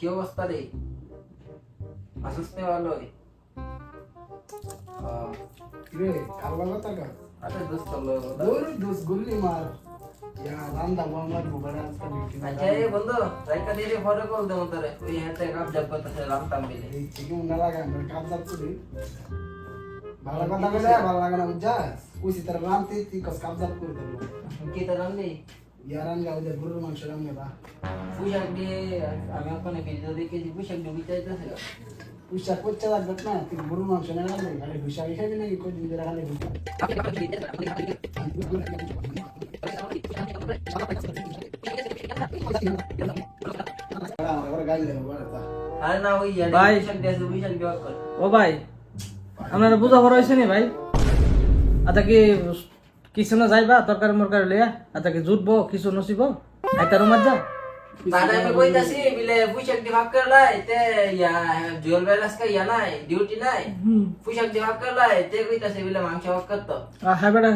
কি অবস্থা রে? আসতে ভালোই। রে কালবা কথা কা আরে দোস্ত লো। দূর দোস গুল্লি মার ইয়া রান্দা মামার মোবাইল আজকে মিটিং আচ্ছা এই বন্ধু রাইকা দিয়ে ফটো কল দেব তোরে। ওই হাতে কাপ জব করতেছে রামতাম মিলে। এই চিকেন না লাগা আমরা কাজ যাচ্ছি ভালো কথা বলে ভালো লাগে না বুঝছাস কইছি তার রান্তি তুই কস কাজ যাপ করে দেব কি তো রামনি? ইয়ারান গাও দে গরুর মাংস রান্নে বা পুষাক দিয়ে আমি ওখানে ভিডিও দেখে পুষাক ডুবি চাইতেছে। পুষা কোচ্চা লাগবে না তুই গরুর মাংস না রান্নে খালি পুষা খাবি নাকি কই দিন ধরে খালি আরে না ওই ভাই। পুষাক দিয়ে পুষাক জব কর। ও ভাই আপনারা বুঝা ভরা হয়েছে নি ভাই? আচ্ছা কি কিছু না যাইবা তরকারি মরকারি লিয়া? আচ্ছা কি জুটবো কিছু নসিব আইতার মার যা তাহলে আমি কইতাছি বিলে পুষাক দিয়ে ভাগ করলাই তে ইয়া জুয়েল ব্যালেন্স কা ইয়া নাই ডিউটি নাই পুষাক দিয়ে ভাগ করলাই তে কইতাছি বিলে মাংস ভাগ করতো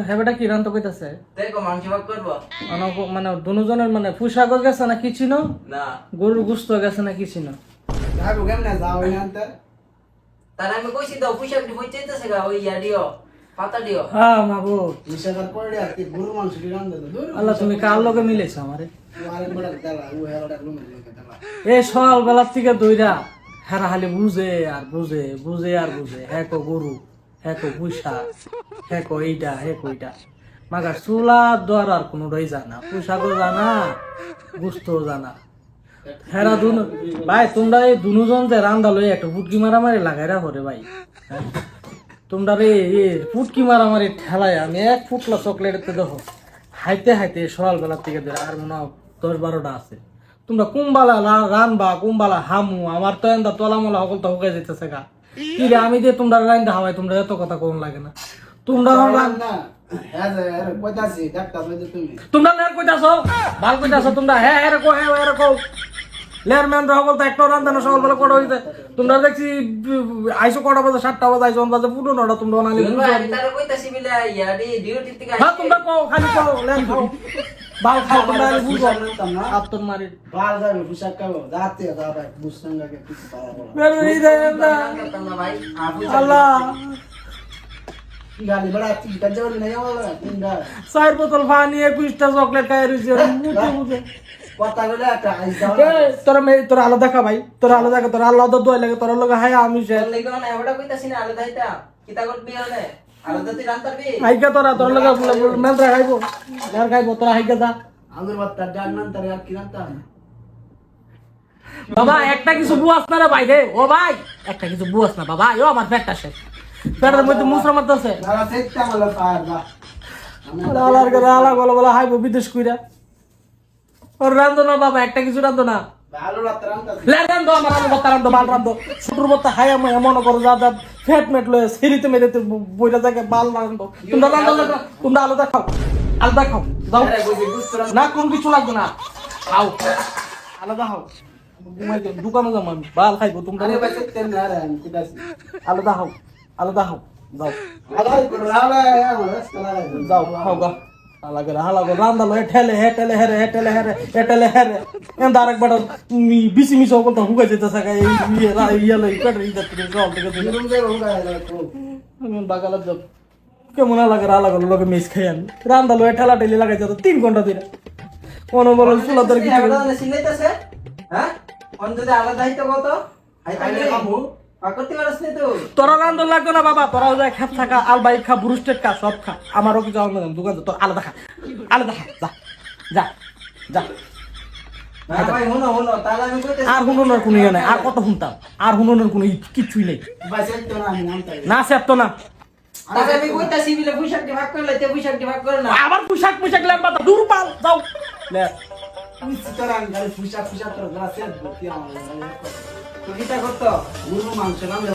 হেবেটা কি রান্ত কইতাছে তে কো মাংস ভাগ করবো মানে দুজনের মানে পোশাক গেছে না কিছু না না। গরুর গুস্ত গেছে না কিছু না যাবো কেমনে যাও এখানতে তাহলে আমি কইছি দাও পুষাক দিয়ে বই চাইতেছে গা ওই ইয়া দিও পাতা দিও। হ্যাঁ মাবু পুষাকার পড়ে আর তুই গরুর মাংস রান্দে দূর আল্লাহ তুমি কার লগে মিলেছো আমারে আরে বড় দালা ও হেলাটা রুমে লেগে দালা এই সকাল বেলার থেকে দইরা হেরা খালি বুঝে আর বুঝে বুঝে আর বুঝে হ্যাঁ কো গরু হ্যাঁ কো পুষা হ্যাঁ কো এইটা হ্যাঁ কো এইটা মাগার চুলা দোয়ার আর কোনোটাই জানা পোশাকও জানা গুস্তও জানা হেরা দুনো ভাই তোমরা এই দুজন যে রান্দা লই একটা ফুটকি মারামারি লাগাইরা করে ভাই হ্যাঁ? তোমরা রে ফুটকি মারামারি ঠেলায় আমি এক ফুটলা চকলেটতে দেখো হাইতে হাইতে সকাল বেলার থেকে ধরে আর মনে হয় 10-12টা আছে তোমরা কুম্বালা রানবা কুম্বালা হামু আমার তো এন্দা তলামলা সকল তো হুকে যেতেছে গা কি রে আমি যে তোমরা রান্দা হাওয়াই তোমরা এত কথা কোন লাগে না তোমরা না হ্যাঁ যে আরে কইতাছি ডাক্তার বলে তুমি তোমরা লের কইতাছো ভাল কইতাছো তোমরা হ্যাঁ হ্যাঁ কো হ্যাঁ হ্যাঁ কো লের ম্যান সকল তো একটা রান্দা না সকল বেলা কটা হইতে তোমরা দেখছি আইসো কটা বাজে 7টা বাজে আইসো বাজে পুরো নটা তোমরা নালি আমি তারে কইতাছি বিলে ইয়া দি ডিউটি থেকে হ্যাঁ তোমরা কও খালি কও লেন খাও বাল খাও তোমরা বুঝো না আত্তর মারি বাল যাবে পুষাক খাবো যাতে দাদা বুঝতাম লাগে কিছু পাওয়া বলা মেরে দেন না তোমরা ভাই আল্লাহ গালি বড় তুই কাজে বলি না বলা তিনটা 4 বোতল পানি 21টা চকলেট খাই রইছে মুতে মুতে কথা বলে একটা আইস দাও তোরা আলাদা খা ভাই তোরা আলাদা খা তোরা আল্লাহ দোয়া লাগে তোরা লগে হাই আমি সে তোর লাগি মানে এবারে কইতাছি না আলাদা হইতা কিতা করবি হলে আলাদা তুই রান পারবি হাইকা তোরা লগে মেলরা খাইবো আর খাইবো তোরা হাইকা যা আঙ্গুর বাত্তা ডান নান তারে আর কি রান্তাম বাবা একটা কিছু বুয়াস না রে ভাই রে ও ভাই একটা কিছু বুয়াস না বাবা ও আমার পেটটা শেষ পেটের মধ্যে মুসরা মারতেছে দাদা সেটা মালা পার না আলার করে আলা গলা বলা হাইবো বিদেশ কইরা ওর রান্ধো না বাবা একটা কিছু রান্ধো না ভালো রাত রান্তাছি লে রান্ধো আমার আলু ভর্তা রান্ধো বাল রান্ধো ছোটর ভর্তা হাই আমি এমন করো যা যা ফ্যাট মেট লয়ে সিরিতে মেরেতে বইটা জায়গায় বাল রান্ধো তোমরা রান্ধো না তোমরা আলাদা খাও যাও আরে বুঝি বুঝছ না কোন কিছু লাগবে না খাও আলাদা খাও ঘুমাই যাও দোকানে যাবো আমি বাল খাইবো তোমরা আরে ভাই সেটা না রে আমি কিদাছি আলাদা খাও যাও আলাই করে আলাই আমার রাস্তা লাগা যাও খাও গা হালাগো রান্দা লয়ে ঠেলে হেরে এন্ড আরেকবার বিসি মিস সকল তো হুগাই যেতে থাকা এই ইয়ে পেটের ইজাত থেকে জল থেকে দিলে রুম যাই রুম গায় তো আমি বাগালার যাব কেমন লাগে লগে মিস খাই আমি রান্দা লয়ে ঠেলা ঠেলি লাগাই যেত 3 ঘন্টা ধরে কোনো বড় ফুলাদার কি এবারে সিলাইতাছে হ্যাঁ কোন যদি আলাদা হইতো কত আইলে খাবো করতে পারছ না তো তোরা রান্দা লাগতো না বাবা তোরাও যায় খাপ থাকা আল বাইক খা ব্রুস্টেড খা সব খা আমারও কিছু আমার দোকান তোর আলাদা খা যা না ভাই হুনো তাহলে আমি কইতেছি আর হুননের কোনো ইয়ে নাই আর কত শুনতাম আর হুননের কোনো কিছুই নেই ভাই সেটা না আমি নামতাই না সেপ্ত না তাহলে আমি কইতাছি বিলে পুষাক দি ভাগ করলে তে পুষাক দি ভাগ করে না আবার পোশাক লেম্বা দূর পাল যাও লে আমি সিতারান গালি পুষা তোর গ্লাস সেট ভর্তি আমার তুই কিতা করতো গরু মাংস রান্না